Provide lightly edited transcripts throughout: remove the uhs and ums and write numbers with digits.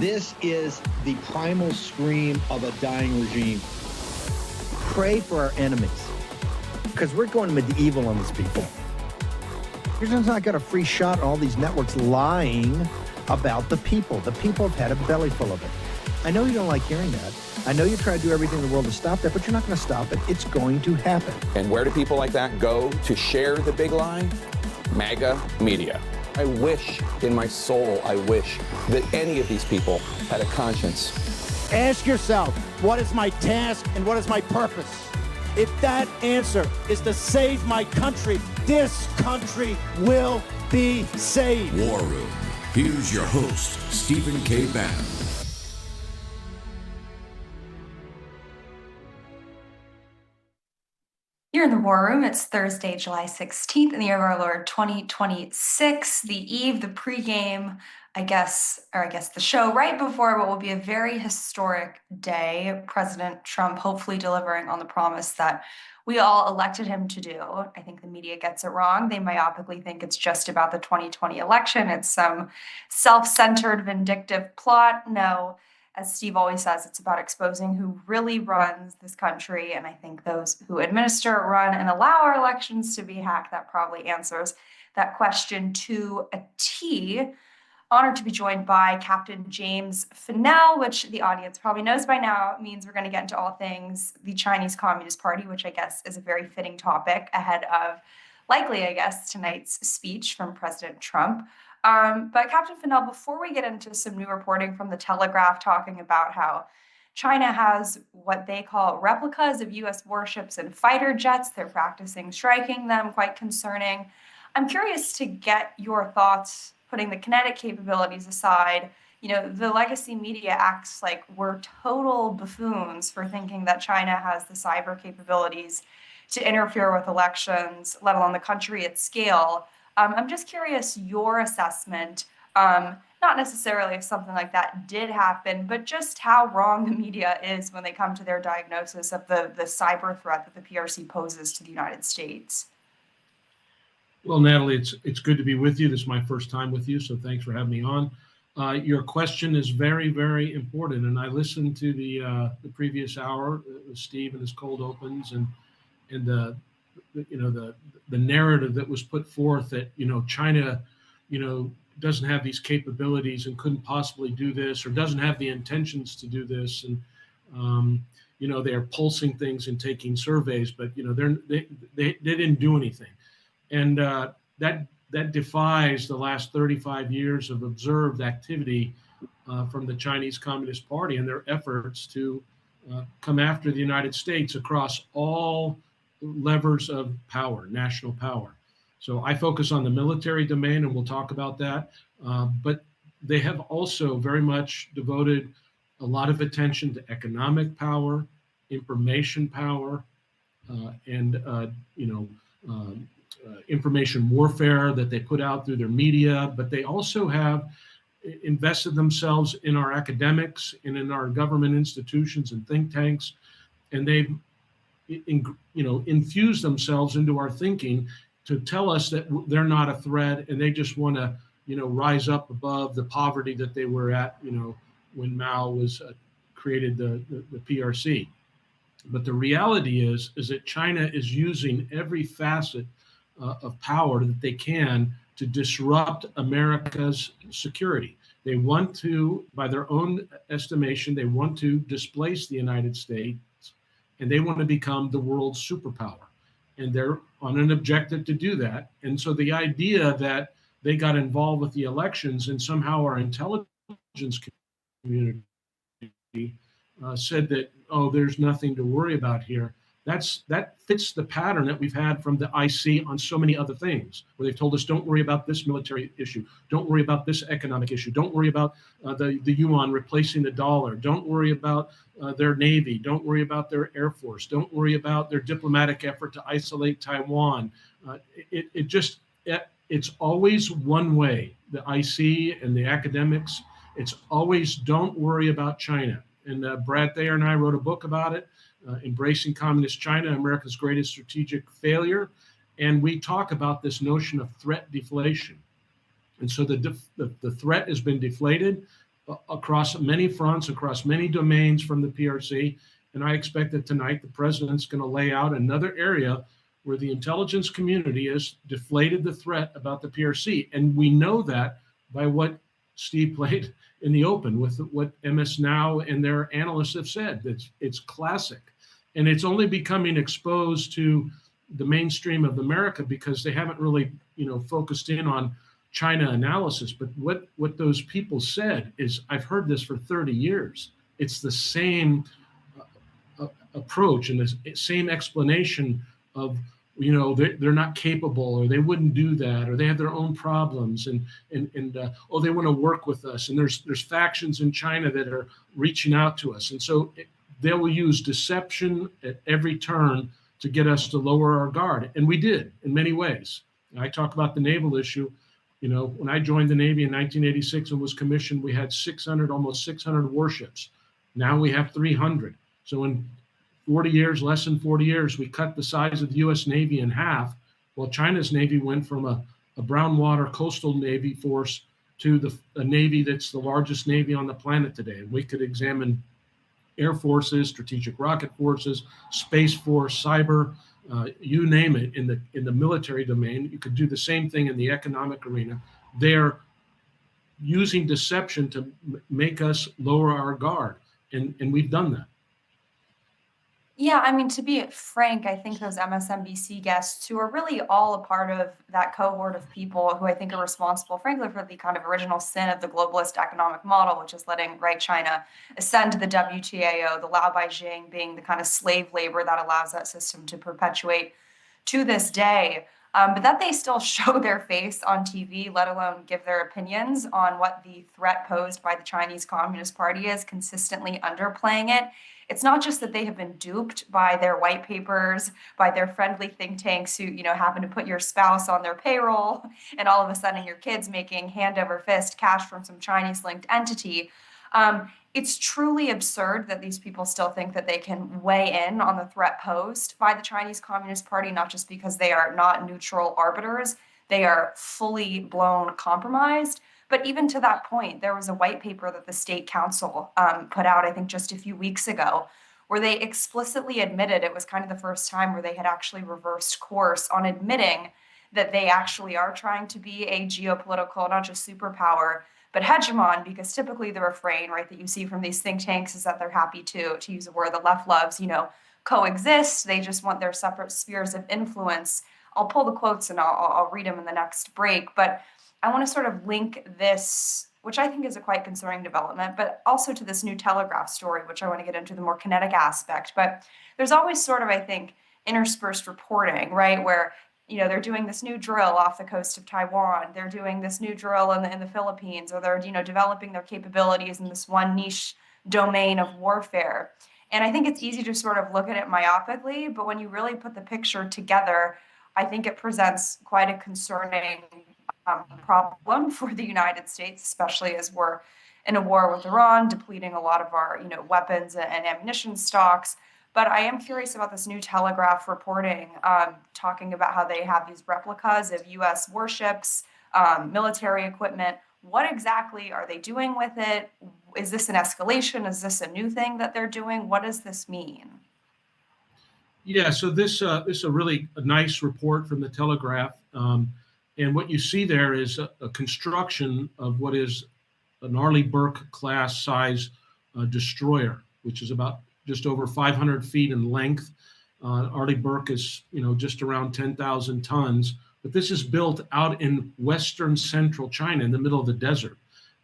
This is the primal scream of a dying regime. Pray for our enemies, because we're going medieval on these people. You're just not got a free shot on all these networks lying about the people. The people have had a belly full of it. I know you don't like hearing that. I know you try to do everything in the world to stop that, but you're not going to stop it. It's going to happen. And where do people like that go to share the big lie? MAGA media. I wish in my soul, I wish that any of these people had a conscience. Ask yourself, what is my task and what is my purpose? If that answer is to save my country, this country will be saved. War Room. Here's your host, Stephen K. Bannon. You're in the War Room. It's Thursday, July 16th in the year of our Lord 2026, the eve, the pregame, I guess the show right before what will be a very historic day. President Trump hopefully delivering on the promise that we all elected him to do. I think the media gets it wrong. They myopically think it's just about the 2020 election. It's some self-centered, vindictive plot. No. As Steve always says, it's about exposing who really runs this country. And I think those who administer, run, and allow our elections to be hacked, that probably answers that question to a T. Honored to be joined by Captain James Fanell, which the audience probably knows by now means we're going to get into all things the Chinese Communist Party, which I guess is a very fitting topic ahead of likely, I guess, tonight's speech from President Trump. But Captain Fanell, before we get into some new reporting from the Telegraph talking about how China has what they call replicas of U.S. warships and fighter jets, they're practicing striking them, quite concerning. I'm curious to get your thoughts, putting the kinetic capabilities aside. You know, the legacy media acts like we're total buffoons for thinking that China has the cyber capabilities to interfere with elections, let alone the country at scale. I'm just curious your assessment, not necessarily if something like that did happen, but just how wrong the media is when they come to their diagnosis of the cyber threat that the PRC poses to the United States. Well, Natalie, it's good to be with you. This is my first time with you, so thanks for having me on. Your question is very, very important, and I listened to the previous hour with Steve and his cold opens and the narrative that was put forth that, China, doesn't have these capabilities and couldn't possibly do this or doesn't have the intentions to do this. And, they're pulsing things and taking surveys, but, they didn't do anything. And that defies the last 35 years of observed activity from the Chinese Communist Party and their efforts to come after the United States across all levers of power, national power. So I focus on the military domain, and we'll talk about that. But they have also very much devoted a lot of attention to economic power, information power, and information warfare that they put out through their media. But they also have invested themselves in our academics and in our government institutions and think tanks, and they've infuse themselves into our thinking to tell us that they're not a threat and they just want to, rise up above the poverty that they were at, when Mao was created the PRC. But the reality is that China is using every facet of power that they can to disrupt America's security. They want to, by their own estimation, they want to displace the United States, and they want to become the world's superpower. And they're on an objective to do that. And so the idea that they got involved with the elections and somehow our intelligence community said that, there's nothing to worry about here. That fits the pattern that we've had from the IC on so many other things, where they've told us, don't worry about this military issue. Don't worry about this economic issue. Don't worry about the yuan replacing the dollar. Don't worry about their Navy. Don't worry about their Air Force. Don't worry about their diplomatic effort to isolate Taiwan. It's always one way, the IC and the academics. It's always don't worry about China. And Brad Thayer and I wrote a book about it. Embracing Communist China, America's Greatest Strategic Failure. And we talk about this notion of threat deflation. And so the threat has been deflated. across many fronts, across many domains from the PRC. And I expect that tonight the president's going to lay out another area where the intelligence community has deflated the threat about the PRC. And we know that by what Steve played in the open with what MS Now and their analysts have said. It's classic. And it's only becoming exposed to the mainstream of America because they haven't really, focused in on China analysis. But what those people said is, I've heard this for 30 years. It's the same approach and the same explanation of, they're not capable, or they wouldn't do that, or they have their own problems, and they want to work with us, and there's factions in China that are reaching out to us, and so they will use deception at every turn to get us to lower our guard, and we did in many ways. I talk about the naval issue. When I joined the Navy in 1986 and was commissioned, we had almost 600 warships. Now we have 300. So in 40 years, less than 40 years, we cut the size of the U.S. Navy in half, while China's Navy went from a brown water coastal Navy force to a Navy that's the largest Navy on the planet today. And we could examine air forces, strategic rocket forces, space force, cyber, you name it, in the military domain. You could do the same thing in the economic arena. They're using deception to make us lower our guard, and we've done that. Yeah, I mean, to be frank, I think those MSNBC guests who are really all a part of that cohort of people who I think are responsible, frankly, for the kind of original sin of the globalist economic model, which is letting China ascend to the WTO, the Lao Beijing being the kind of slave labor that allows that system to perpetuate to this day. But that they still show their face on TV, let alone give their opinions on what the threat posed by the Chinese Communist Party is, consistently underplaying it. It's not just that they have been duped by their white papers, by their friendly think tanks who, happen to put your spouse on their payroll, and all of a sudden your kid's making hand over fist cash from some Chinese-linked entity. It's truly absurd that these people still think that they can weigh in on the threat posed by the Chinese Communist Party, not just because they are not neutral arbiters, they are fully blown compromised. But even to that point, there was a white paper that the State Council put out, I think, just a few weeks ago, where they explicitly admitted, it was kind of the first time where they had actually reversed course on admitting that they actually are trying to be a geopolitical, not just superpower, but hegemon, because typically the refrain, right, that you see from these think tanks is that they're happy to use a word the left loves, coexist. They just want their separate spheres of influence. I'll pull the quotes and I'll read them in the next break, but I want to sort of link this, which I think is a quite concerning development, but also to this new Telegraph story, which I want to get into the more kinetic aspect. But there's always sort of, I think, interspersed reporting, right, where they're doing this new drill off the coast of Taiwan. They're doing this new drill in the Philippines, or they're, developing their capabilities in this one niche domain of warfare. And I think it's easy to sort of look at it myopically, but when you really put the picture together, I think it presents quite a concerning problem for the United States, especially as we're in a war with Iran, depleting a lot of our, weapons and ammunition stocks. But I am curious about this new Telegraph reporting, talking about how they have these replicas of U.S. warships, military equipment. What exactly are they doing with it? Is this an escalation? Is this a new thing that they're doing? What does this mean? Yeah, so this is a really nice report from the Telegraph. And what you see there is a construction of what is an Arleigh Burke class size destroyer, which is about just over 500 feet in length. Arleigh Burke is, just around 10,000 tons. But this is built out in western central China in the middle of the desert.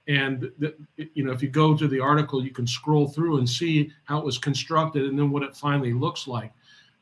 And, if you go to the article, you can scroll through and see how it was constructed and then what it finally looks like.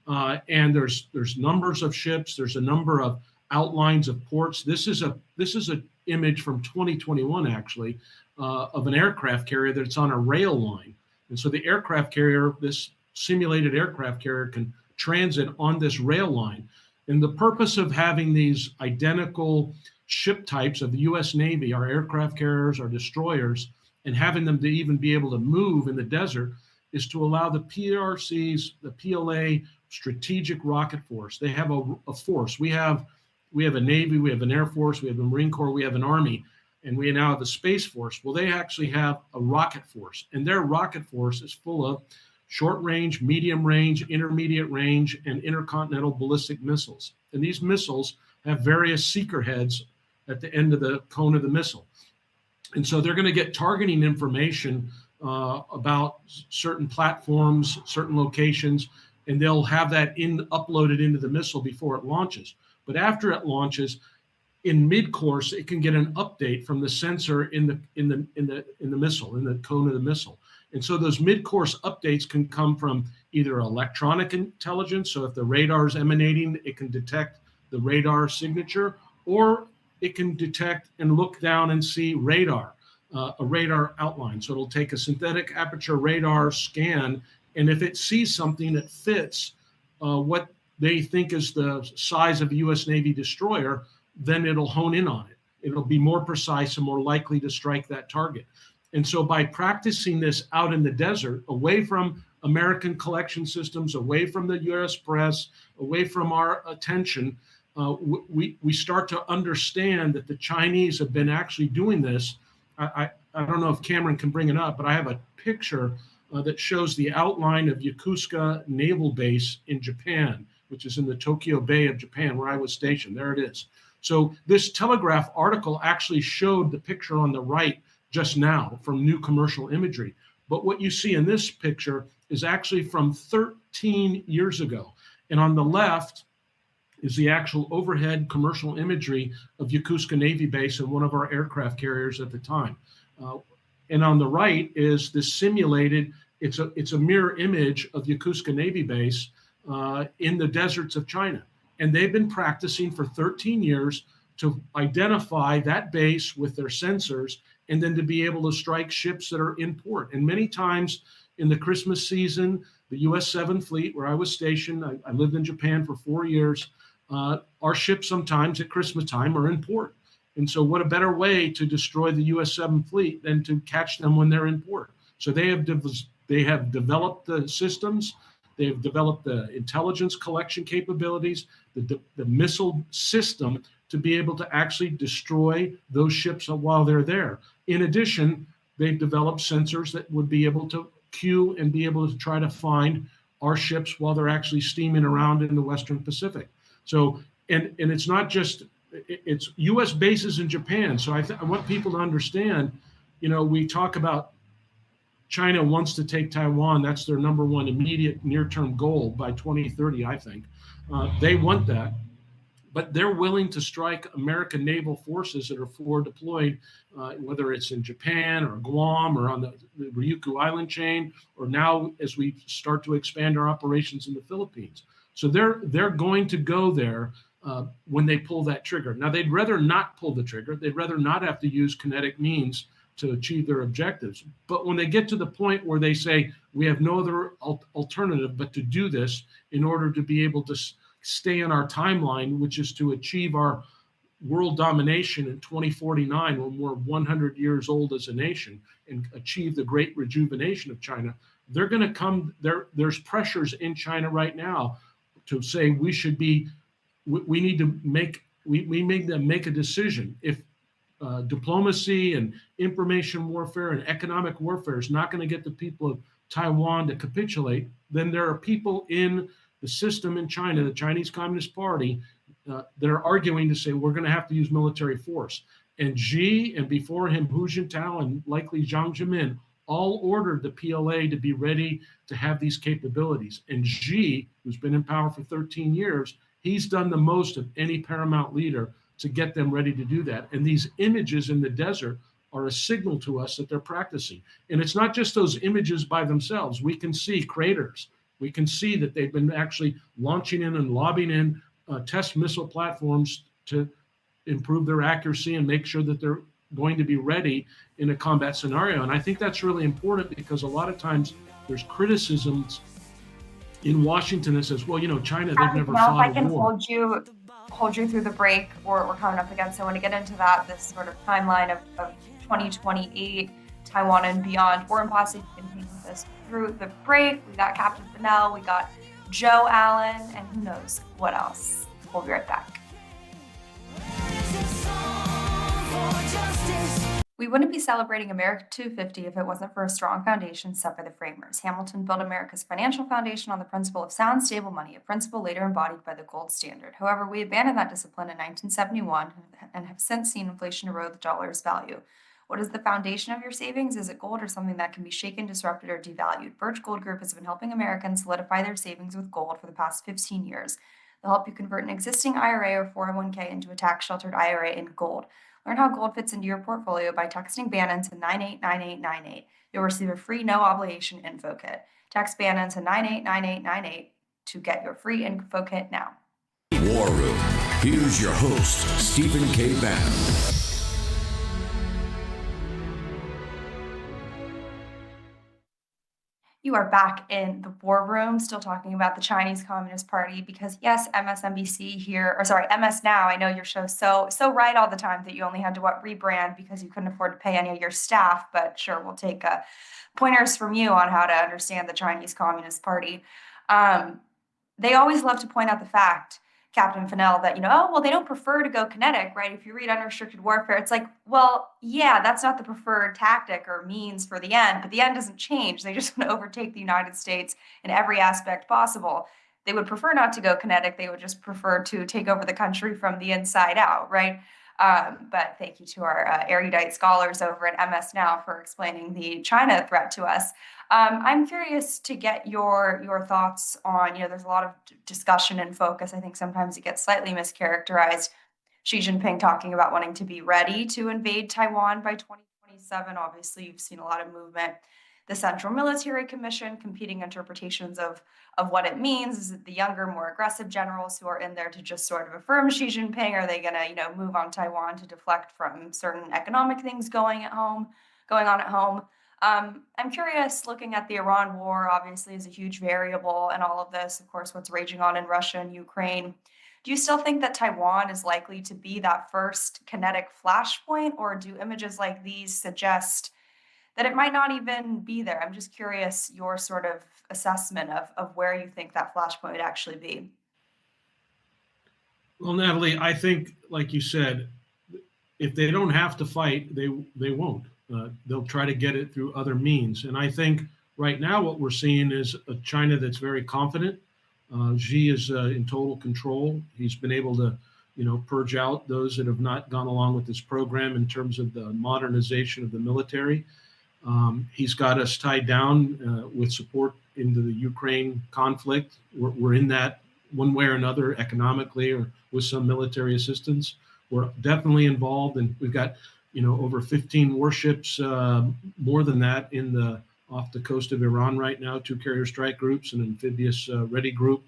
And there's numbers of ships. There's a number of outlines of ports. This is an image from 2021, actually, of an aircraft carrier that's on a rail line. And so the aircraft carrier, this simulated aircraft carrier, can transit on this rail line. And the purpose of having these identical ship types of the U.S. Navy, our aircraft carriers, our destroyers, and having them to even be able to move in the desert is to allow the PRCs, the PLA, Strategic Rocket Force. They have a force. We have a Navy, we have an Air Force, we have a Marine Corps, we have an Army. and we now have a Space Force. Well, they actually have a rocket force, and their rocket force is full of short range, medium range, intermediate range, and intercontinental ballistic missiles. And these missiles have various seeker heads at the end of the cone of the missile. And so they're going to get targeting information about certain platforms, certain locations, and they'll have that uploaded into the missile before it launches. But after it launches, in mid-course, it can get an update from the sensor in the missile, in the cone of the missile. And so those mid-course updates can come from either electronic intelligence. So if the radar is emanating, it can detect the radar signature, or it can detect and look down and see radar, a radar outline. So it'll take a synthetic aperture radar scan, and if it sees something that fits what they think is the size of a U.S. Navy destroyer, then it'll hone in on it. It'll be more precise and more likely to strike that target. And so by practicing this out in the desert, away from American collection systems, away from the U.S. press, away from our attention, we start to understand that the Chinese have been actually doing this. I don't know if Cameron can bring it up, but I have a picture that shows the outline of Yokosuka Naval Base in Japan, which is in the Tokyo Bay of Japan, where I was stationed. There it is. So this Telegraph article actually showed the picture on the right just now from new commercial imagery. But what you see in this picture is actually from 13 years ago. And on the left is the actual overhead commercial imagery of Yokosuka Navy Base and one of our aircraft carriers at the time. And on the right is this simulated, it's a mirror image of Yokosuka Navy Base in the deserts of China. And they've been practicing for 13 years to identify that base with their sensors, and then to be able to strike ships that are in port. And many times in the Christmas season, the US 7th Fleet, where I was stationed, I lived in Japan for 4 years, our ships sometimes at Christmas time are in port. And so what a better way to destroy the US 7th Fleet than to catch them when they're in port. So they have developed the systems, they've developed the intelligence collection capabilities, the missile system to be able to actually destroy those ships while they're there. In addition, they've developed sensors that would be able to cue and be able to try to find our ships while they're actually steaming around in the Western Pacific. So, and it's not just, it's US bases in Japan. So I want people to understand, we talk about China wants to take Taiwan. That's their number one immediate near-term goal by 2030, I think. They want that. But they're willing to strike American naval forces that are forward deployed, whether it's in Japan or Guam or on the Ryukyu Island chain, or now as we start to expand our operations in the Philippines. So they're going to go there when they pull that trigger. Now, they'd rather not pull the trigger. They'd rather not have to use kinetic means to achieve their objectives. But when they get to the point where they say, we have no other alternative but to do this in order to be able to stay in our timeline, which is to achieve our world domination in 2049 when we're 100 years old as a nation and achieve the great rejuvenation of China, they're going to come there. There's pressures in China right now to say we need to make a decision. If diplomacy and information warfare and economic warfare is not going to get the people of Taiwan to capitulate, then there are people in the system in China, the Chinese Communist Party, that are arguing to say we're going to have to use military force. And Xi, and before him, Hu Jintao, and likely Jiang Zemin, all ordered the PLA to be ready to have these capabilities. And Xi, who's been in power for 13 years, he's done the most of any paramount leader to get them ready to do that. And these images in the desert are a signal to us that they're practicing. And it's not just those images by themselves. We can see craters. We can see that they've been actually launching in and lobbing in test missile platforms to improve their accuracy and make sure that they're going to be ready in a combat scenario. And I think that's really important because a lot of times there's criticisms in Washington that says, well, China, they've never fought a war. If I can hold you through the break, we're coming up against. So I want to get into that, this sort of timeline of 2028, Taiwan and beyond. Foreign policy continues with us through the break. We got Captain Fanell, we got Joe Allen, and who knows what else. We'll be right back. We wouldn't be celebrating America 250 if it wasn't for a strong foundation set by the framers. Hamilton built America's financial foundation on the principle of sound, stable money, a principle later embodied by the gold standard. However, we abandoned that discipline in 1971 and have since seen inflation erode the dollar's value. What is the foundation of your savings? Is it gold or something that can be shaken, disrupted, or devalued? Birch Gold Group has been helping Americans solidify their savings with gold for the past 15 years. They'll help you convert an existing IRA or 401k into a tax-sheltered IRA in gold. Learn how gold fits into your portfolio by texting Bannon to 989898. You'll receive a free no-obligation info kit. Text Bannon to 989898 to get your free info kit now. War Room. Here's your host, Stephen K. Bannon. You are back in the War Room, still talking about the Chinese Communist Party, because yes, MSNBC here, or sorry, MS Now. I know your show's so right all the time that you only had to rebrand because you couldn't afford to pay any of your staff. But sure, we'll take pointers from you on how to understand the Chinese Communist Party. They always love to point out the fact, Captain Fanell, that, they don't prefer to go kinetic, right? If you read Unrestricted Warfare, it's like, well, yeah, that's not the preferred tactic or means for the end, but the end doesn't change. They just want to overtake the United States in every aspect possible. They would prefer not to go kinetic. They would just prefer to take over the country from the inside out, right? But thank you to our erudite scholars over at MS Now for explaining the China threat to us. I'm curious to get your thoughts on, there's a lot of discussion and focus. I think sometimes it gets slightly mischaracterized. Xi Jinping talking about wanting to be ready to invade Taiwan by 2027. Obviously, you've seen a lot of movement. The Central Military Commission, competing interpretations of what it means. Is it the younger, more aggressive generals who are in there to just sort of affirm Xi Jinping? Are they going to, move on Taiwan to deflect from certain economic things going on at home? I'm curious, looking at the Iran war, obviously, is a huge variable in all of this. Of course, what's raging on in Russia and Ukraine. Do you still think that Taiwan is likely to be that first kinetic flashpoint, or do images like these suggest that it might not even be there? I'm just curious your sort of assessment of where you think that flashpoint would actually be. Well, Natalie, I think, like you said, if they don't have to fight, they won't. They'll try to get it through other means. And I think right now what we're seeing is a China that's very confident. Xi is in total control. He's been able to, purge out those that have not gone along with this program in terms of the modernization of the military. He's got us tied down with support into the Ukraine conflict. We're in that one way or another, economically or with some military assistance. We're definitely involved, and we've got over 15 warships, more than that, off the coast of Iran right now, 2 carrier strike groups, an amphibious ready group.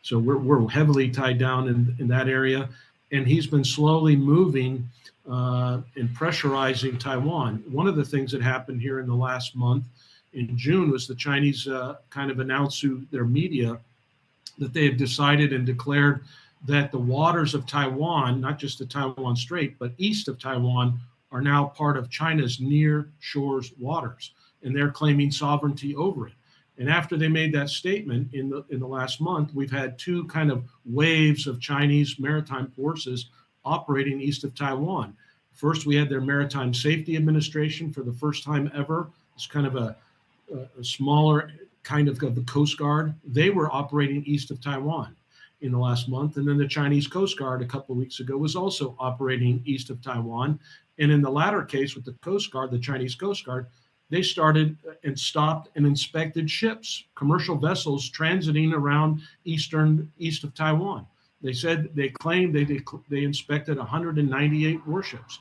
So we're heavily tied down in that area, and he's been slowly moving and pressurizing Taiwan. One of the things that happened here in the last month, in June, was the Chinese kind of announced through their media that they have decided and declared that the waters of Taiwan, not just the Taiwan Strait, but east of Taiwan, are now part of China's near shores waters, and they're claiming sovereignty over it. And after they made that statement in the last month, we've had 2 kind of waves of Chinese maritime forces operating east of Taiwan. First, we had their Maritime Safety Administration for the first time ever. It's kind of a smaller kind of the Coast Guard. They were operating east of Taiwan in the last month. And then the Chinese Coast Guard a couple of weeks ago was also operating east of Taiwan. And in the latter case with the Coast Guard, the Chinese Coast Guard, they started and stopped and inspected ships, commercial vessels transiting around east of Taiwan. They said, they claimed they inspected 198 warships,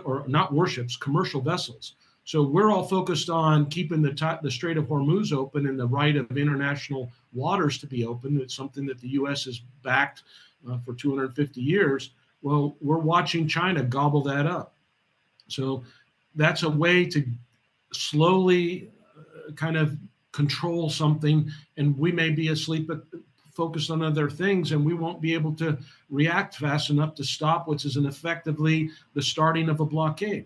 or not warships, commercial vessels. So we're all focused on keeping the Strait of Hormuz open and the right of international waters to be open. It's something that the U.S. has backed for 250 years. Well, we're watching China gobble that up. So that's a way to slowly kind of control something, and we may be asleep focused on other things, and we won't be able to react fast enough to stop what is effectively the starting of a blockade.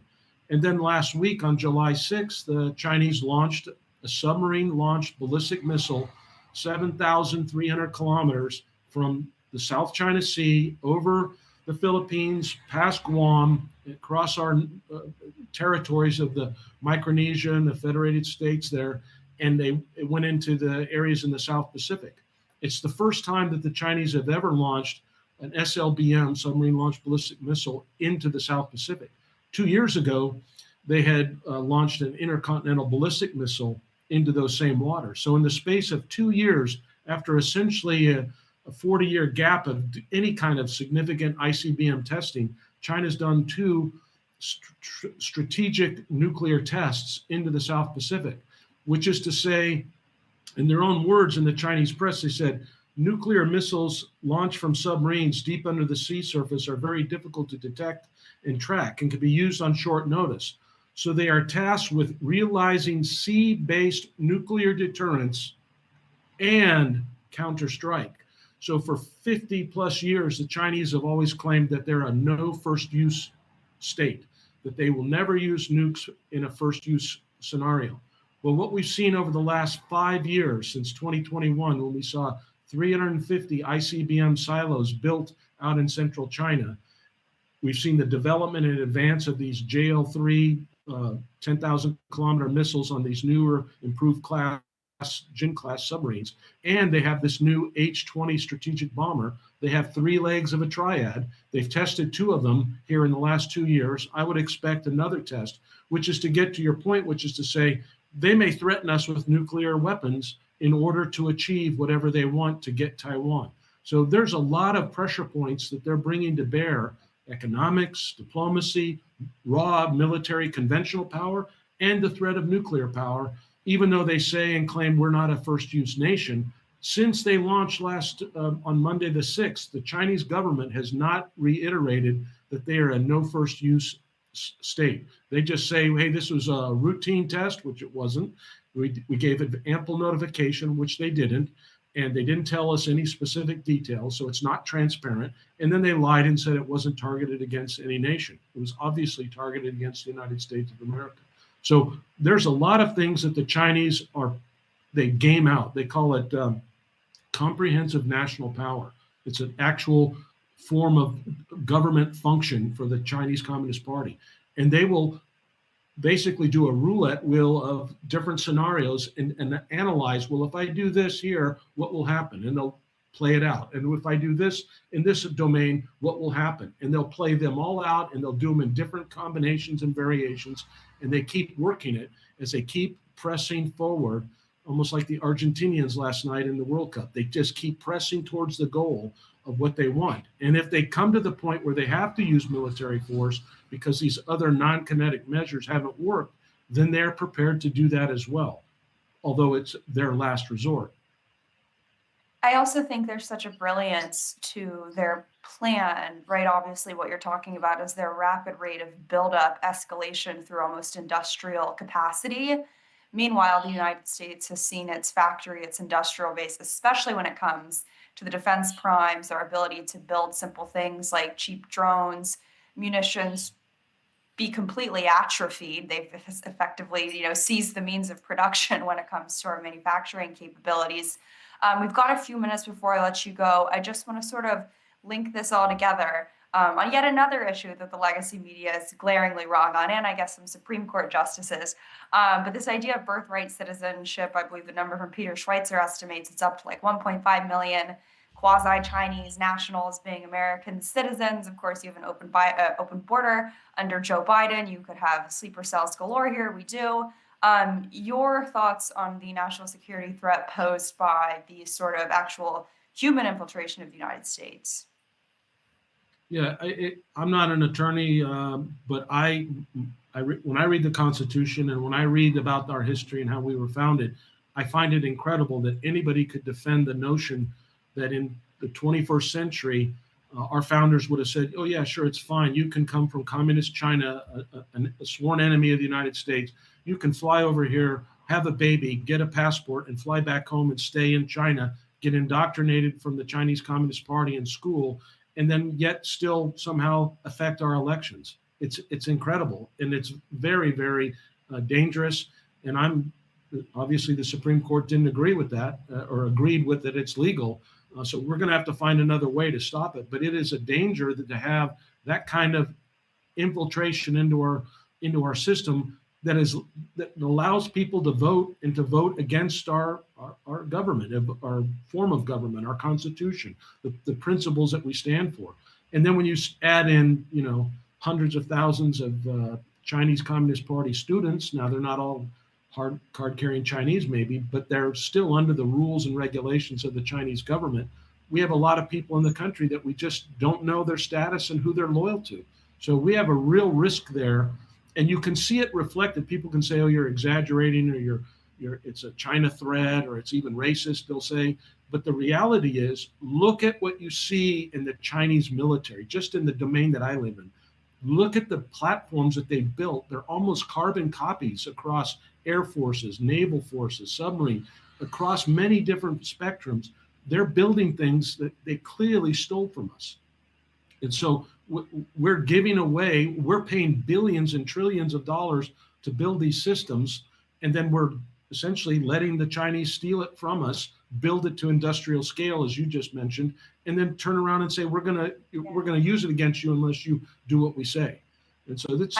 And then last week on July 6th, the Chinese launched a submarine-launched ballistic missile 7,300 kilometers from the South China Sea over the Philippines, past Guam, across our territories of the Micronesia and the Federated States there, and it went into the areas in the South Pacific. It's the first time that the Chinese have ever launched an SLBM, submarine launched ballistic missile, into the South Pacific. 2 years ago, they had launched an intercontinental ballistic missile into those same waters. So in the space of 2 years, after essentially a 40-year gap of any kind of significant ICBM testing, China's done two strategic nuclear tests into the South Pacific, which is to say, in their own words in the Chinese press, they said, nuclear missiles launched from submarines deep under the sea surface are very difficult to detect and track and can be used on short notice. So they are tasked with realizing sea-based nuclear deterrence and counterstrike. So for 50 plus years, the Chinese have always claimed that they're a no first use state, that they will never use nukes in a first use scenario. Well, what we've seen over the last 5 years, since 2021, when we saw 350 ICBM silos built out in central China, we've seen the development and advance of these JL-3 10,000 kilometer missiles on these newer, improved class, Jin-class submarines. And they have this new H-20 strategic bomber. They have 3 legs of a triad. They've tested 2 of them here in the last 2 years. I would expect another test, which is to get to your point, which is to say, they may threaten us with nuclear weapons in order to achieve whatever they want to get Taiwan. So there's a lot of pressure points that they're bringing to bear: economics, diplomacy, raw military conventional power, and the threat of nuclear power, even though they say and claim we're not a first use nation. Since they launched on Monday the 6th, the Chinese government has not reiterated that they are a no first use state. They just say, hey, this was a routine test, which it wasn't. We gave it ample notification, which they didn't. And they didn't tell us any specific details, so it's not transparent. And then they lied and said it wasn't targeted against any nation. It was obviously targeted against the United States of America. So there's a lot of things that the Chinese they game out. They call it comprehensive national power. It's an actual form of government function for the Chinese Communist Party. And they will basically do a roulette wheel of different scenarios and analyze, well, if I do this here, what will happen? And they'll play it out. And if I do this in this domain, what will happen? And they'll play them all out, and they'll do them in different combinations and variations. And they keep working it as they keep pressing forward, almost like the Argentinians last night in the World Cup. They just keep pressing towards the goal of what they want. And if they come to the point where they have to use military force because these other non-kinetic measures haven't worked, then they're prepared to do that as well, although it's their last resort. I also think there's such a brilliance to their plan, right? Obviously, what you're talking about is their rapid rate of buildup, escalation through almost industrial capacity. Meanwhile, the United States has seen its factory, its industrial base, especially when it comes to the defense primes, their ability to build simple things like cheap drones, munitions, be completely atrophied. They've effectively, seized the means of production when it comes to our manufacturing capabilities. We've got a few minutes before I let you go. I just want to sort of link this all together on yet another issue that the legacy media is glaringly wrong on, and I guess some Supreme Court justices. But this idea of birthright citizenship, I believe the number from Peter Schweitzer estimates it's up to like 1.5 million quasi-Chinese nationals being American citizens. Of course, you have an open border under Joe Biden. You could have sleeper cells galore here. We do. Your thoughts on the national security threat posed by the sort of actual human infiltration of the United States? Yeah, I'm not an attorney, but when I read the Constitution and when I read about our history and how we were founded, I find it incredible that anybody could defend the notion that in the 21st century, our founders would have said, oh, yeah, sure, it's fine. You can come from communist China, a sworn enemy of the United States. You can fly over here, have a baby, get a passport, and fly back home and stay in China, get indoctrinated from the Chinese Communist Party in school, and then yet still somehow affect our elections. It's incredible, and it's very, very dangerous. And obviously the Supreme Court didn't agree with that or agreed with that it's legal. So we're going to have to find another way to stop it. But it is a danger that to have that kind of infiltration into our system that allows people to vote and to vote against our government, our form of government, our constitution, the principles that we stand for. And then when you add in, hundreds of thousands of Chinese Communist Party students, now they're not all card-carrying Chinese maybe, but they're still under the rules and regulations of the Chinese government. We have a lot of people in the country that we just don't know their status and who they're loyal to. So we have a real risk there, and you can see it reflected. People can say, "Oh, you're exaggerating," or it's a China threat, or it's even racist, they'll say. But the reality is, look at what you see in the Chinese military, just in the domain that I live in. Look at the platforms that they've built. They're almost carbon copies across air forces, naval forces, submarine, across many different spectrums. They're building things that they clearly stole from us. And so we're giving away, we're paying billions and trillions of dollars to build these systems, and then we're essentially letting the Chinese steal it from us, build it to industrial scale, as you just mentioned, and then turn around and say, we're gonna use it against you unless you do what we say. And so it's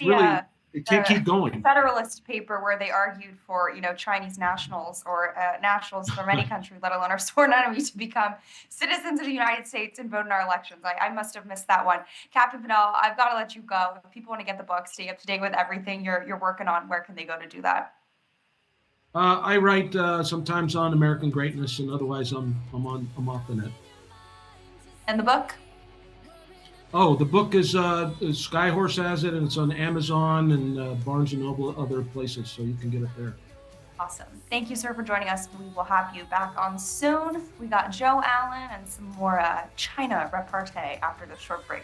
really, it can't keep going. Federalist paper where they argued for, Chinese nationals or nationals from any country, let alone our sworn enemies, to become citizens of the United States and vote in our elections. I must have missed that one. Captain Fanell, I've got to let you go. If people want to get the book, stay up to date with everything you're working on, where can they go to do that? I write sometimes on American greatness, and otherwise I'm off the net. And the book? Oh, the book is Skyhorse has it, and it's on Amazon and Barnes and Noble, other places, so you can get it there. Awesome. Thank you, sir, for joining us. We will have you back on soon. We got Joe Allen and some more China repartee after this short break.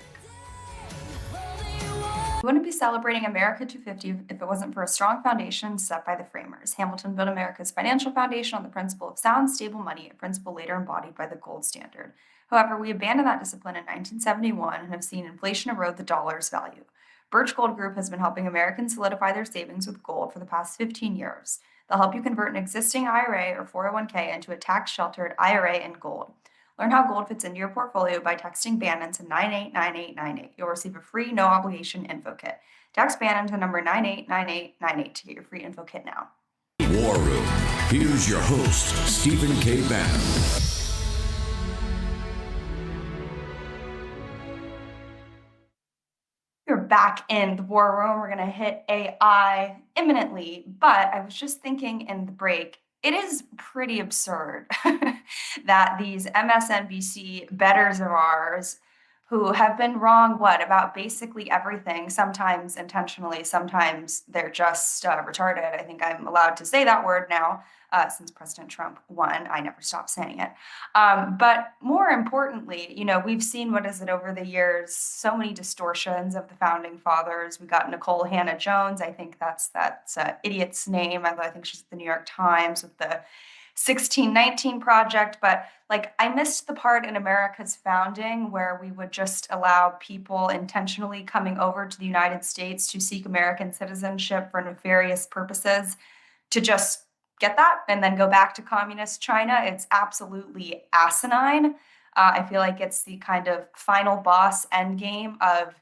We wouldn't be celebrating America 250 if it wasn't for a strong foundation set by the framers. Hamilton built America's financial foundation on the principle of sound, stable money, a principle later embodied by the gold standard. However, we abandoned that discipline in 1971 and have seen inflation erode the dollar's value. Birch Gold Group has been helping Americans solidify their savings with gold for the past 15 years. They'll help you convert an existing IRA or 401k into a tax-sheltered IRA in gold. Learn how gold fits into your portfolio by texting Bannon to 989898. You'll receive a free, no-obligation info kit. Text Bannon to number 989898 to get your free info kit now. War Room. Here's your host, Stephen K. Bannon. We're back in the war room. We're going to hit AI imminently, but I was just thinking in the break, it is pretty absurd that these MSNBC betters of ours who have been wrong, about basically everything, sometimes intentionally, sometimes they're just retarded. I think I'm allowed to say that word now since President Trump won. I never stopped saying it. But more importantly, we've seen, over the years, so many distortions of the founding fathers. We got Nicole Hannah-Jones. I think that's that idiot's name. I think she's at the New York Times with the 1619 Project, but I missed the part in America's founding where we would just allow people intentionally coming over to the United States to seek American citizenship for nefarious purposes to just get that and then go back to communist China. It's absolutely asinine. I feel like it's the kind of final boss endgame of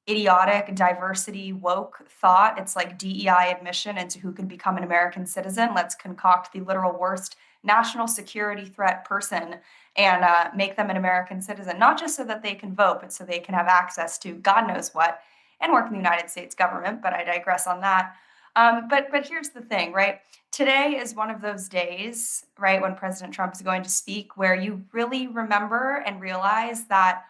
idiotic diversity woke thought. It's like DEI admission into who can become an American citizen. Let's concoct the literal worst national security threat person and make them an American citizen, not just so that they can vote, but so they can have access to God knows what and work in the United States government. But I digress on that. But here's the thing, right? Today is one of those days, right, when President Trump is going to speak, where you really remember and realize that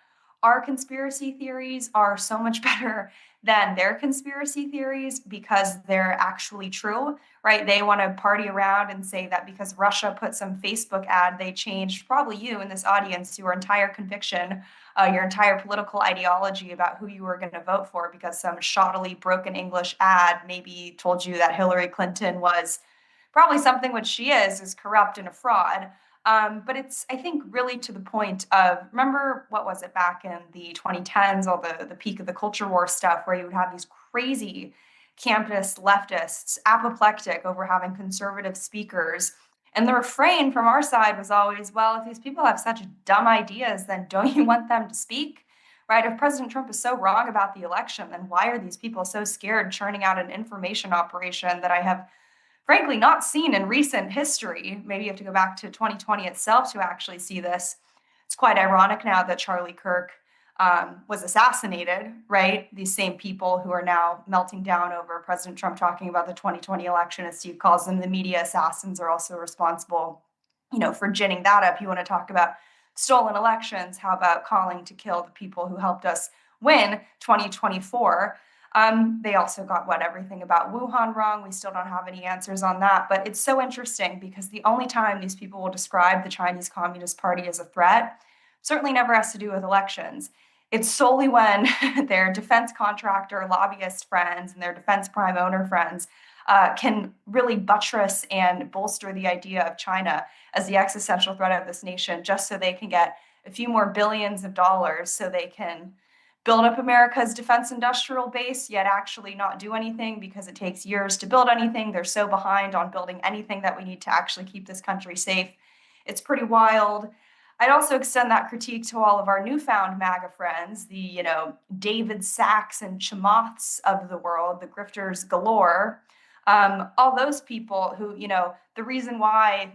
our conspiracy theories are so much better than their conspiracy theories because they're actually true, right? They want to party around and say that because Russia put some Facebook ad, they changed, probably you in this audience, your entire conviction, your entire political ideology about who you were going to vote for because some shoddily broken English ad maybe told you that Hillary Clinton was probably something which she is corrupt and a fraud. But it's, I think, really to the point of, remember, what was it back in the 2010s, all the peak of the culture war stuff, where you would have these crazy campus leftists apoplectic over having conservative speakers. And the refrain from our side was always, well, if these people have such dumb ideas, then don't you want them to speak? Right? If President Trump is so wrong about the election, then why are these people so scared churning out an information operation that I have frankly not seen in recent history? Maybe you have to go back to 2020 itself to actually see this. It's quite ironic now that Charlie Kirk was assassinated, right? These same people who are now melting down over President Trump talking about the 2020 election, as Steve calls them, the media assassins, are also responsible, for ginning that up. You want to talk about stolen elections? How about calling to kill the people who helped us win 2024? They also got everything about Wuhan wrong. We still don't have any answers on that. But it's so interesting because the only time these people will describe the Chinese Communist Party as a threat certainly never has to do with elections. It's solely when their defense contractor lobbyist friends and their defense prime owner friends can really buttress and bolster the idea of China as the existential threat of this nation, just so they can get a few more billions of dollars so they can build up America's defense industrial base, yet actually not do anything because it takes years to build anything. They're so behind on building anything that we need to actually keep this country safe. It's pretty wild. I'd also extend that critique to all of our newfound MAGA friends, the, David Sacks and Chamaths of the world, the grifters galore, all those people who, the reason why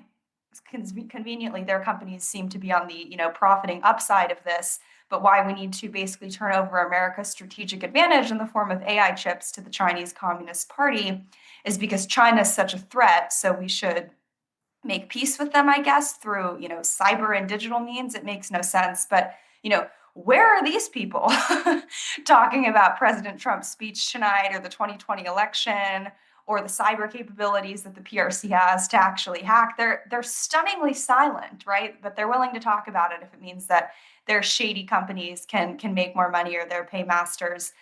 conveniently their companies seem to be on the, profiting upside of this, but why we need to basically turn over America's strategic advantage in the form of AI chips to the Chinese Communist Party is because China is such a threat. So we should make peace with them, I guess, through, cyber and digital means. It makes no sense. But, where are these people talking about President Trump's speech tonight or the 2020 election or the cyber capabilities that the PRC has to actually hack? They're stunningly silent, right? But they're willing to talk about it if it means that their shady companies can make more money, or their paymasters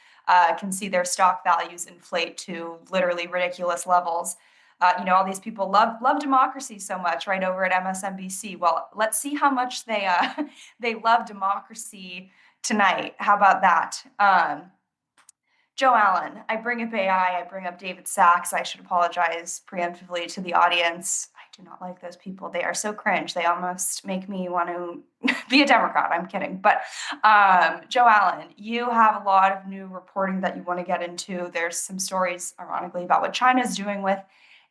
can see their stock values inflate to literally ridiculous levels. All these people love democracy so much, right, over at MSNBC. Well, let's see how much they love democracy tonight. How about that? Joe Allen, I bring up AI, I bring up David Sacks. I should apologize preemptively to the audience. I do not like those people. They are so cringe. They almost make me want to be a Democrat. I'm kidding. But Joe Allen, you have a lot of new reporting that you want to get into. There's some stories, ironically, about what China is doing with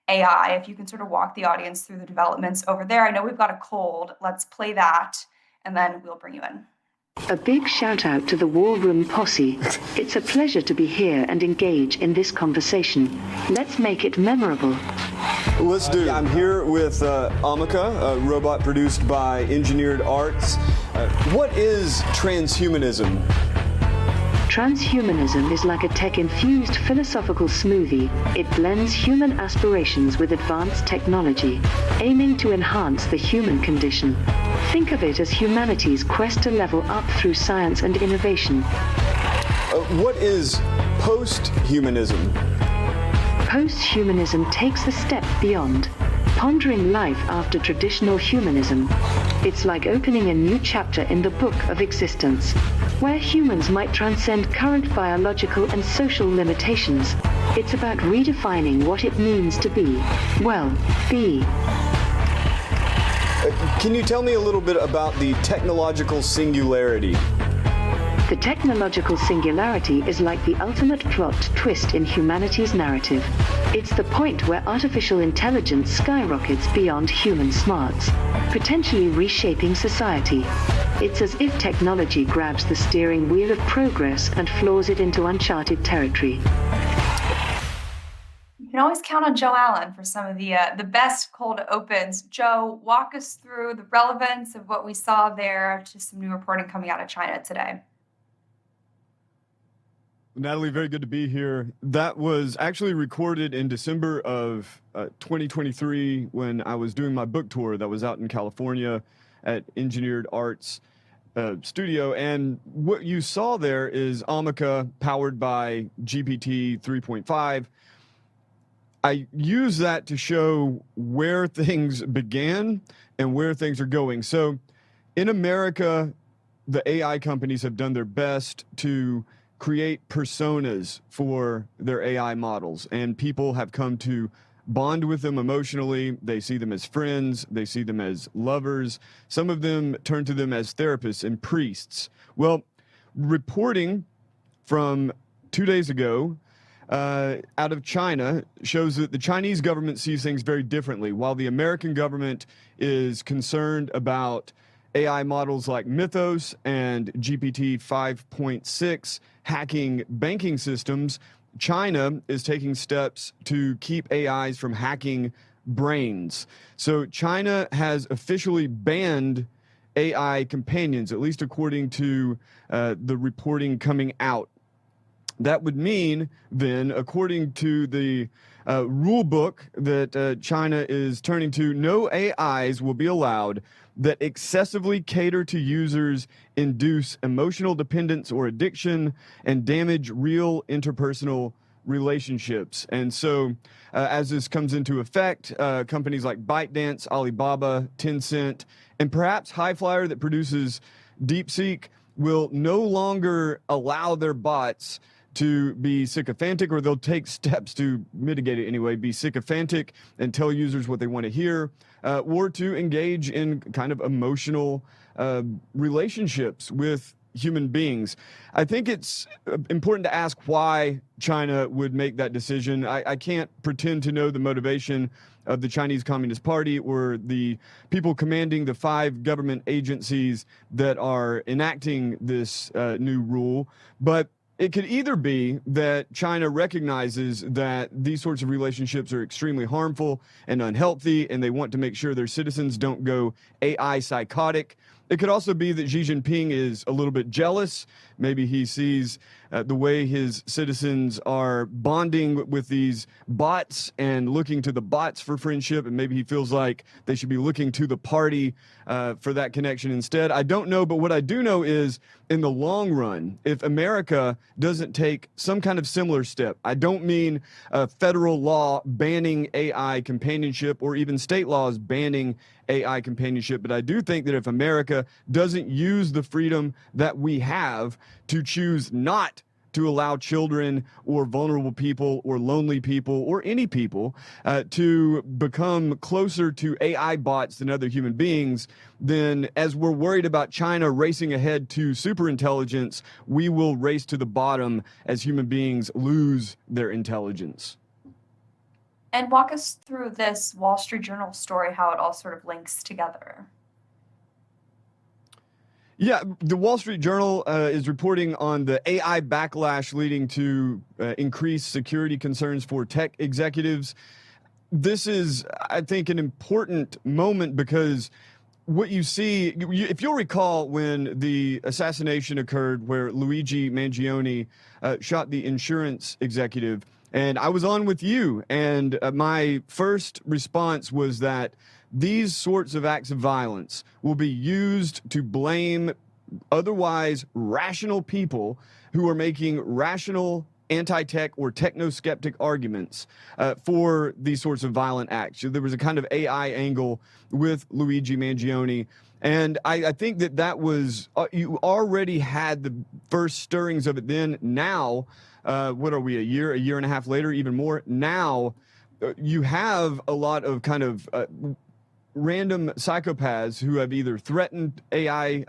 AI. If you can sort of walk the audience through the developments over there. I know we've got a cold. Let's play that, and then we'll bring you in. A big shout out to the War Room posse. It's a pleasure to be here and engage in this conversation. Let's make it memorable. Let's do it. I'm here with Amica, a robot produced by Engineered Arts. What is transhumanism? Transhumanism is like a tech-infused philosophical smoothie. It blends human aspirations with advanced technology, aiming to enhance the human condition. Think of it as humanity's quest to level up through science and innovation. What is post-humanism? Post-humanism takes a step beyond, pondering life after traditional humanism. It's like opening a new chapter in the book of existence, where humans might transcend current biological and social limitations. It's about redefining what it means to be. Can you tell me a little bit about the technological singularity? The technological singularity is like the ultimate plot twist in humanity's narrative. It's the point where artificial intelligence skyrockets beyond human smarts, potentially reshaping society. It's as if technology grabs the steering wheel of progress and floors it into uncharted territory. You can always count on Joe Allen for some of the best cold opens. Joe, walk us through the relevance of what we saw there to some new reporting coming out of China today. Natalie, very good to be here. That was actually recorded in December of 2023 when I was doing my book tour that was out in California at Engineered Arts Studio. And what you saw there is Amica powered by GPT 3.5. I use that to show where things began and where things are going. So in America, the AI companies have done their best to create personas for their AI models, and people have come to bond with them emotionally. They see them as friends. They see them as lovers. Some of them turn to them as therapists and priests. Well, reporting from 2 days ago out of China shows that the Chinese government sees things very differently. While the American government is concerned about AI models like Mythos and GPT 5.6 hacking banking systems, China is taking steps to keep AIs from hacking brains. So China has officially banned AI companions, at least according to the reporting coming out. That would mean then, according to the rule book that China is turning to, no AIs will be allowed that excessively cater to users, induce emotional dependence or addiction, and damage real interpersonal relationships. And so as this comes into effect, companies like ByteDance, Alibaba, Tencent, and perhaps Highflyer that produces DeepSeek will no longer allow their bots to be sycophantic, or they'll take steps to mitigate it anyway, be sycophantic and tell users what they want to hear, or to engage in kind of emotional relationships with human beings. I think it's important to ask why China would make that decision. I can't pretend to know the motivation of the Chinese Communist Party or the people commanding the 5 government agencies that are enacting this new rule, but it could either be that China recognizes that these sorts of relationships are extremely harmful and unhealthy, and they want to make sure their citizens don't go AI psychotic. It could also be that Xi Jinping is a little bit jealous. Maybe he sees the way his citizens are bonding with these bots and looking to the bots for friendship, and maybe he feels like they should be looking to the party for that connection instead. I don't know, but what I do know is in the long run, if America doesn't take some kind of similar step, I don't mean federal law banning AI companionship or even state laws banning AI companionship, but I do think that if America doesn't use the freedom that we have to choose not to allow children or vulnerable people or lonely people or any people to become closer to AI bots than other human beings, then as we're worried about China racing ahead to superintelligence, we will race to the bottom as human beings lose their intelligence. And walk us through this Wall Street Journal story, how it all sort of links together. Yeah, the Wall Street Journal is reporting on the AI backlash leading to increased security concerns for tech executives. This is, I think, an important moment because what you see, if you'll recall when the assassination occurred where Luigi Mangione shot the insurance executive, and I was on with you, and my first response was that these sorts of acts of violence will be used to blame otherwise rational people who are making rational anti-tech or techno-skeptic arguments for these sorts of violent acts. There was a kind of AI angle with Luigi Mangione, and I think that was, you already had the first stirrings of it then. Now, what are we, a year and a half later, even more? Now, you have a lot of kind of random psychopaths who have either threatened AI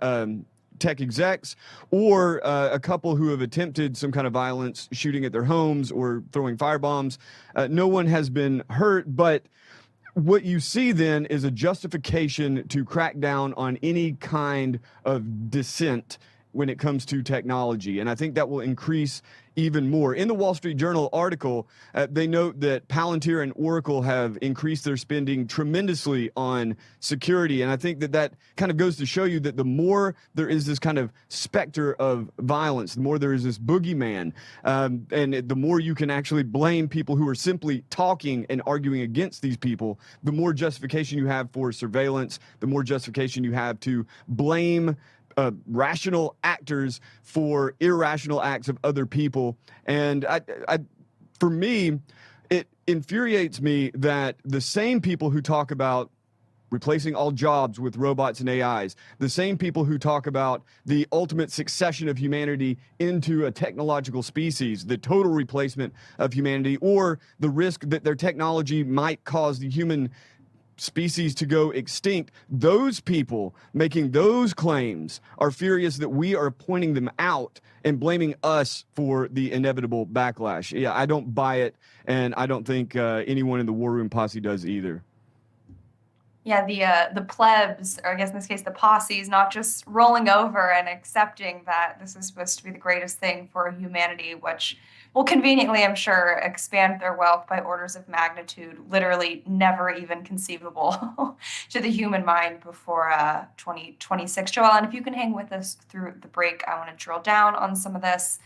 tech execs or a couple who have attempted some kind of violence, shooting at their homes or throwing firebombs. No one has been hurt, but what you see then is a justification to crack down on any kind of dissent when it comes to technology. And I think that will increase even more. In the Wall Street Journal article, they note that Palantir and Oracle have increased their spending tremendously on security. And I think that kind of goes to show you that the more there is this kind of specter of violence, the more there is this boogeyman, and the more you can actually blame people who are simply talking and arguing against these people, the more justification you have for surveillance, the more justification you have to blame rational actors for irrational acts of other people. And for me, it infuriates me that the same people who talk about replacing all jobs with robots and AIs. The same people who talk about the ultimate succession of humanity into a technological species, the total replacement of humanity, or the risk that their technology might cause the human species to go extinct. Those people making those claims are furious that we are pointing them out and blaming us for the inevitable backlash. Yeah, I don't buy it, and I don't think anyone in the War Room posse does either. Yeah, the plebs, or I guess in this case the posse, is not just rolling over and accepting that this is supposed to be the greatest thing for humanity, which will conveniently, I'm sure, expand their wealth by orders of magnitude, literally never even conceivable to the human mind before 2026. Joelle, and if you can hang with us through the break, I want to drill down on some of this,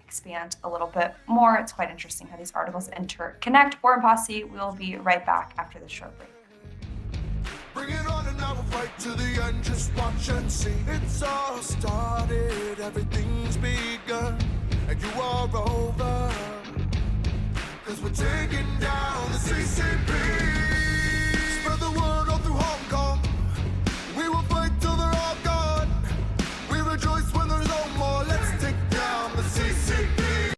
expand a little bit more. It's quite interesting how these articles interconnect. War and Posse, we'll be right back after the short break. Bring it on and I will fight to the end, just watch and see. It's all started, everything's begun, and you are over, cause we're taking down the CCP. Spread the word all through Hong Kong, we will fight till they're all gone. We rejoice when there's no more, let's take down the CCP.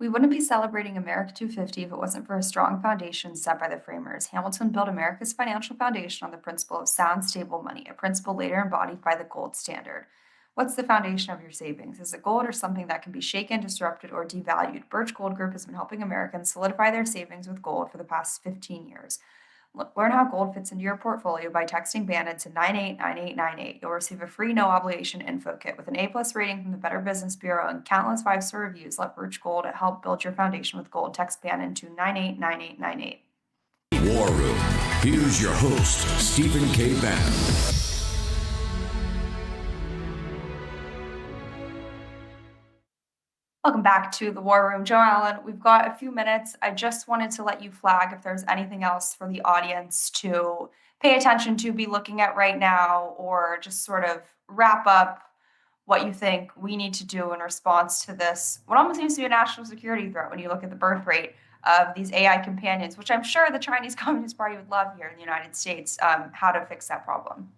We wouldn't be celebrating America 250 if it wasn't for a strong foundation set by the framers. Hamilton built America's financial foundation on the principle of sound, stable money, a principle later embodied by the gold standard. What's the foundation of your savings? Is it gold or something that can be shaken, disrupted, or devalued? Birch Gold Group has been helping Americans solidify their savings with gold for the past 15 years. Learn how gold fits into your portfolio by texting Bandit to 989898. You'll receive a free no-obligation info kit with an A+ rating from the Better Business Bureau and countless 5-star reviews. Let Birch Gold help build your foundation with gold. Text Bandit to 989898. War Room. Here's your host, Stephen K. Bannon. Welcome back to the War Room. Joe Allen, we've got a few minutes. I just wanted to let you flag if there's anything else for the audience to pay attention to, be looking at right now, or just sort of wrap up what you think we need to do in response to this, what almost seems to be a national security threat when you look at the birth rate of these AI companions, which I'm sure the Chinese Communist Party would love here in the United States, how to fix that problem.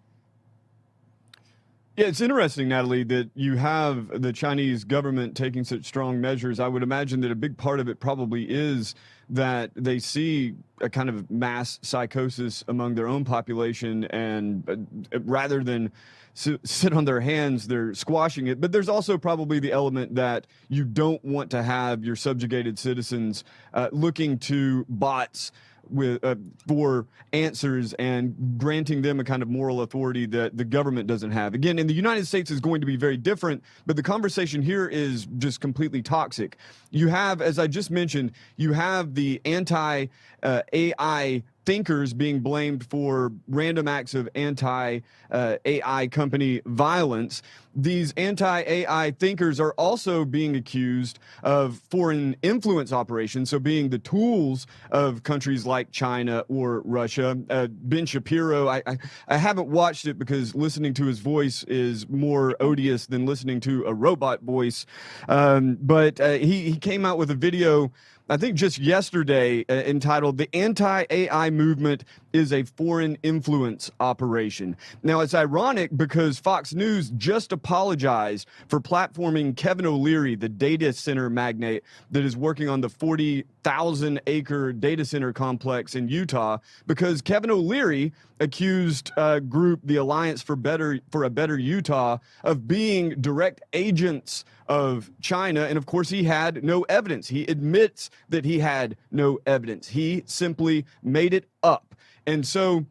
Yeah, it's interesting, Natalie, that you have the Chinese government taking such strong measures. I would imagine that a big part of it probably is that they see a kind of mass psychosis among their own population, and rather than sit on their hands, they're squashing it. But there's also probably the element that you don't want to have your subjugated citizens looking to bots for answers and granting them a kind of moral authority that the government doesn't have. Again, in the United States is going to be very different, but the conversation here is just completely toxic. You have, as I just mentioned, you have the anti-AI thinkers being blamed for random acts of anti-AI company violence. These anti-AI thinkers are also being accused of foreign influence operations, so being the tools of countries like China or Russia. Ben Shapiro, I haven't watched it because listening to his voice is more odious than listening to a robot voice, but he came out with a video, I think just yesterday, entitled "The Anti-AI Movement is a Foreign Influence Operation." Now, it's ironic because Fox News just apologized for platforming Kevin O'Leary, the data center magnate that is working on the 40,000-acre data center complex in Utah, because Kevin O'Leary accused group the Alliance for a Better Utah of being direct agents of China, and of course he had no evidence. He admits that he had no evidence. He simply made it up. And so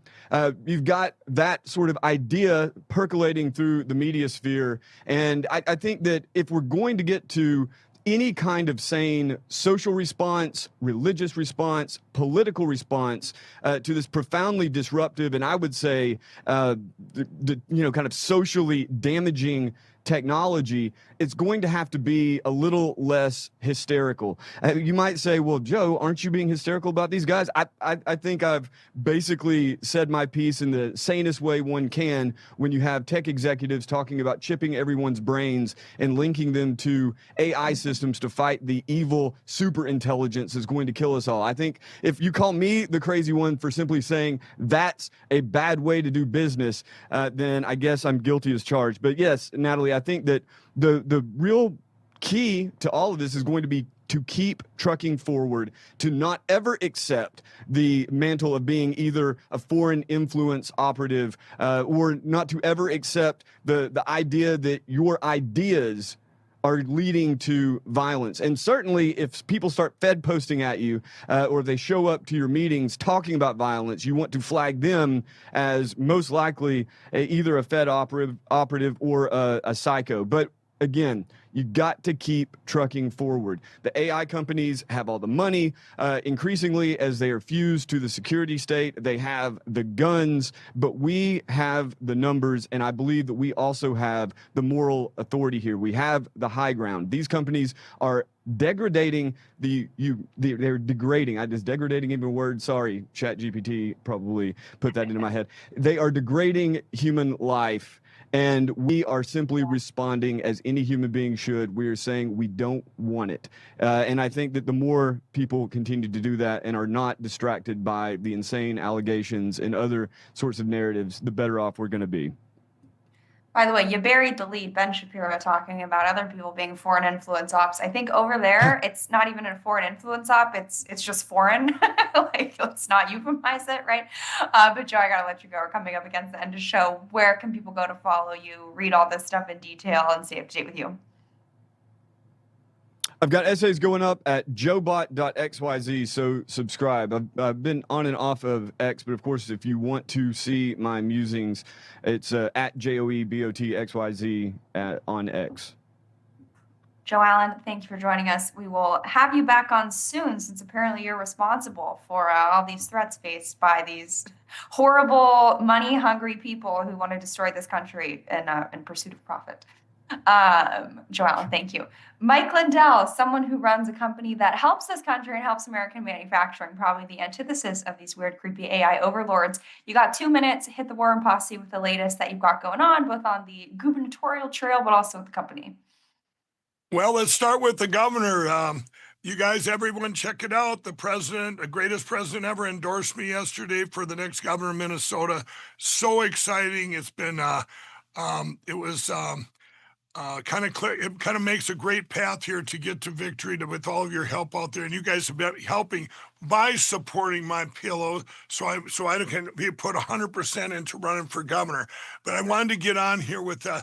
you've got that sort of idea percolating through the media sphere. And I think that if we're going to get to any kind of sane social response, religious response, political response to this profoundly disruptive, and I would say, kind of socially damaging technology, it's going to have to be a little less hysterical. You might say, well, Joe, aren't you being hysterical about these guys? I think I've basically said my piece in the sanest way one can when you have tech executives talking about chipping everyone's brains and linking them to AI systems to fight the evil superintelligence that's going to kill us all. I think if you call me the crazy one for simply saying that's a bad way to do business, then I guess I'm guilty as charged. But yes, Natalie, I think that the real key to all of this is going to be to keep trucking forward, to not ever accept the mantle of being either a foreign influence operative or not to ever accept the idea that your ideas are leading to violence. And certainly if people start Fed posting at you or they show up to your meetings talking about violence, you want to flag them as most likely either a Fed operative or a psycho. But again, you got to keep trucking forward. The AI companies have all the money. Increasingly, as they are fused to the security state, they have the guns, but we have the numbers, and I believe that we also have the moral authority here. We have the high ground. These companies are degrading they're degrading. Is degrading even a word? Sorry, ChatGPT probably put that into my head. They are degrading human life. And we are simply responding as any human being should. We are saying we don't want it. And I think that the more people continue to do that and are not distracted by the insane allegations and other sorts of narratives, the better off we're going to be. By the way, you buried the lead, Ben Shapiro, talking about other people being foreign influence ops. I think over there, it's not even a foreign influence op. It's just foreign. Like, let's not euphemize it, right? But Joe, I got to let you go. We're coming up against the end of the show. Where can people go to follow you, read all this stuff in detail, and stay up to date with you? I've got essays going up at joebot.xyz, so subscribe. I've been on and off of X, but of course, if you want to see my musings, it's at JOEBOTXYZ on X. Joe Allen, thank you for joining us. We will have you back on soon, since apparently you're responsible for all these threats faced by these horrible, money-hungry people who want to destroy this country in pursuit of profit. Joe Allen, thank you. Mike Lindell, someone who runs a company that helps this country and helps American manufacturing, probably the antithesis of these weird, creepy AI overlords. You got 2 minutes, hit the War Room Posse with the latest that you've got going on, both on the gubernatorial trail, but also with the company. Well, let's start with the governor. You guys, everyone, check it out. The president, the greatest president ever, endorsed me yesterday for the next governor of Minnesota. So exciting. It's been, it was kind of makes a great path here to get to victory with all of your help out there. And you guys have been helping by supporting my pillow, so I can be put 100% into running for governor. But I wanted to get on here with the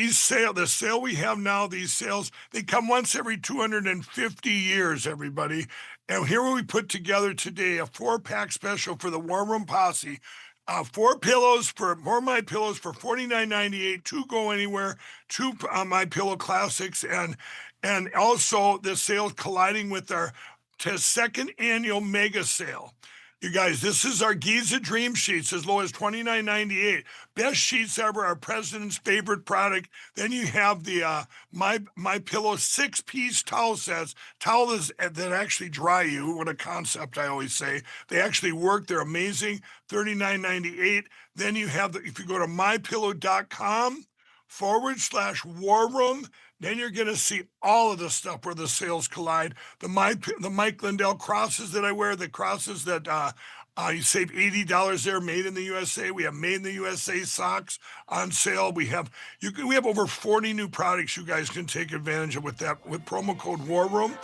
sale we have now. These sales, they come once every 250 years, everybody. And here we put together today a 4-pack special for the War Room Posse. 4 My Pillows for $49.98. 2 Go Anywhere, 2 My Pillow Classics, and also the sales colliding with our second annual mega sale. You guys, this is our Giza Dream Sheets, as low as $29.98. Best sheets ever, our president's favorite product. Then you have the My Pillow 6-piece towel sets, towels that actually dry you. What a concept, I always say. They actually work. They're amazing. $39.98. Then you have, if you go to mypillow.com/war room, then you're going to see all of the stuff where the sales collide. The Mike Lindell crosses that I wear, the crosses that you save $80 there, made in the USA. We have made in the USA socks on sale. We have over 40 new products you guys can take advantage of with promo code War Room.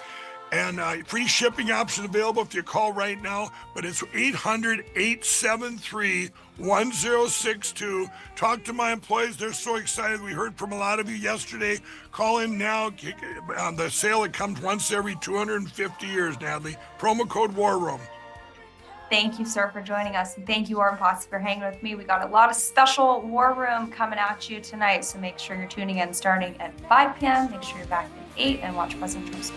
And free shipping option available if you call right now, but it's 800-873-1062. Talk to my employees. They're so excited. We heard from a lot of you yesterday. Call in now. On the sale, it comes once every 250 years, Natalie. Promo code War Room. Thank you, sir, for joining us. And thank you, War Room Posse, for hanging with me. We got a lot of special War Room coming at you tonight, so make sure you're tuning in starting at 5 p.m. Make sure you're back at 8 and watch President Trump's speech.